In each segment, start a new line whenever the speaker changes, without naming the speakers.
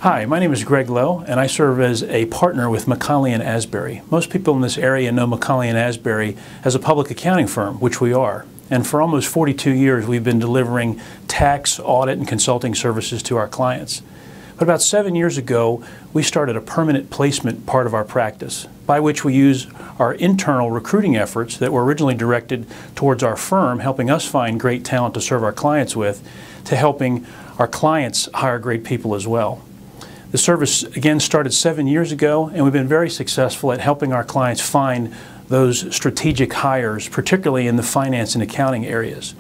Hi, my name is Greg Lowe, and I serve as a partner with McKonly Asbury. Most people in this area know McKonly Asbury as a public accounting firm, which we are. And for almost 42 years, we've been delivering tax, audit, and consulting services to our clients. But about 7 years ago, we started a permanent placement part of our practice, by which we use our internal recruiting efforts that were originally directed towards our firm, helping us find great talent to serve our clients with, to helping our clients hire great people as well. The service, again, started 7 years ago, and we've been very successful at helping our clients find those strategic hires, particularly in the finance and accounting areas.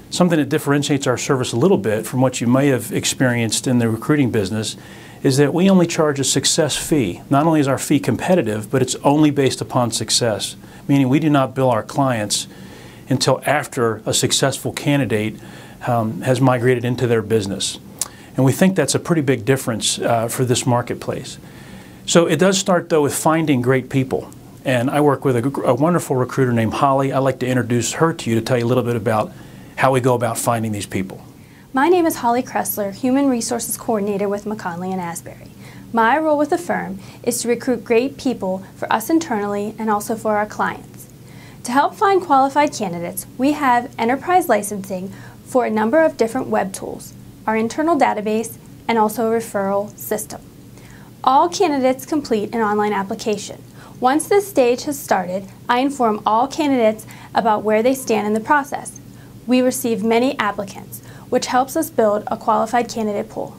Something that differentiates our service a little bit from what you may have experienced in the recruiting business is that we only charge a success fee. Not only is our fee competitive, but it's only based upon success, meaning we do not bill our clients until after a successful candidate has migrated into their business. And we think that's a pretty big difference for this marketplace. So it does start, though, with finding great people. And I work with a wonderful recruiter named Holly. I'd like to introduce her to you to tell you a little bit about how we go about finding these people.
My name is Holly Kressler, Human Resources Coordinator with McKonly Asbury. My role with the firm is to recruit great people for us internally and also for our clients. To help find qualified candidates, we have enterprise licensing for a number of different web tools, our internal database, and also a referral system. All candidates complete an online application. Once this stage has started, I inform all candidates about where they stand in the process. We receive many applicants, which helps us build a qualified candidate pool.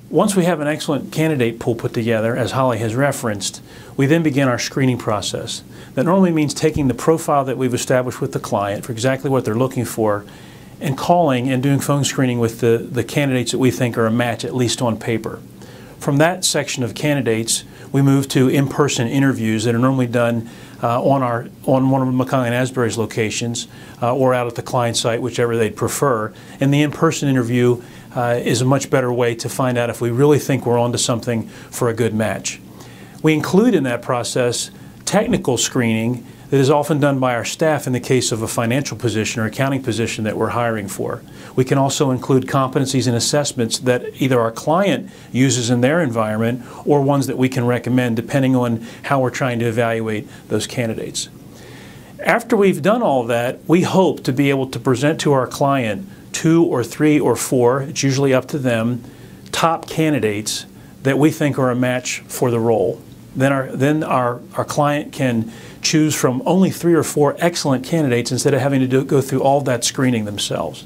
Once we have an excellent candidate pool put together, as Holly has referenced, we then begin our screening process. That normally means taking the profile that we've established with the client for exactly what they're looking for and calling and doing phone screening with the candidates that we think are a match, at least on paper. From that section of candidates, we move to in-person interviews that are normally done on one of McKonly Asbury's locations or out at the client site, whichever they'd prefer. And the in-person interview is a much better way to find out if we really think we're onto something for a good match. We include in that process technical screening that is often done by our staff in the case of a financial position or accounting position that we're hiring for. We can also include competencies and assessments that either our client uses in their environment or ones that we can recommend depending on how we're trying to evaluate those candidates. After we've done all of that, we hope to be able to present to our client 2 or 3 or 4, it's usually up to them, top candidates that we think are a match for the role. Then our client can choose from only 3 or 4 excellent candidates instead of having to go through all that screening themselves.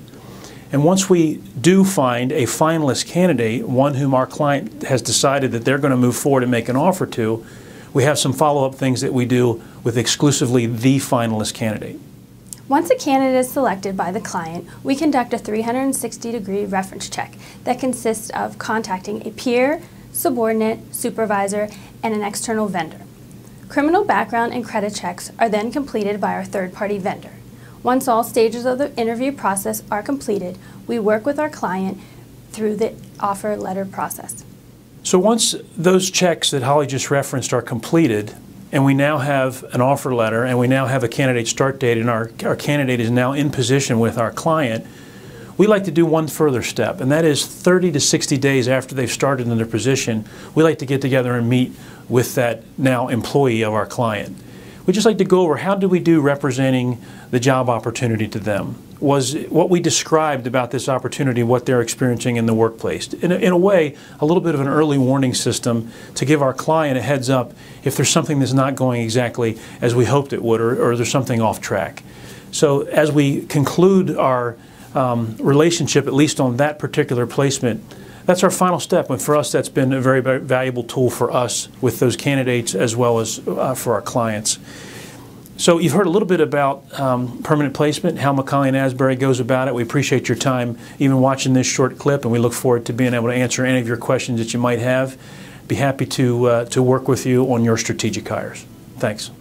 And once we do find a finalist candidate, one whom our client has decided that they're going to move forward and make an offer to, we have some follow-up things that we do with exclusively the finalist candidate.
Once a candidate is selected by the client, we conduct a 360-degree reference check that consists of contacting a peer, subordinate, supervisor, and an external vendor. Criminal background and credit checks are then completed by our third-party vendor. Once all stages of the interview process are completed, we work with our client through the offer letter process.
So once those checks that Holly just referenced are completed, and we now have an offer letter, and we now have a candidate start date, and our candidate is now in position with our client, we like to do one further step, and that is 30 to 60 days after they've started in their position, we like to get together and meet with that now employee of our client. We just like to go over how do we do representing the job opportunity to them. Was what we described about this opportunity what they're experiencing in the workplace? In a way, a little bit of an early warning system to give our client a heads up if there's something that's not going exactly as we hoped it would or there's something off track. So as we conclude our relationship, at least on that particular placement, that's our final step. And for us, that's been a very, very valuable tool for us with those candidates as well as for our clients. So you've heard a little bit about permanent placement, how McKonly Asbury goes about it. We appreciate your time even watching this short clip, and we look forward to being able to answer any of your questions that you might have. Be happy to work with you on your strategic hires. Thanks.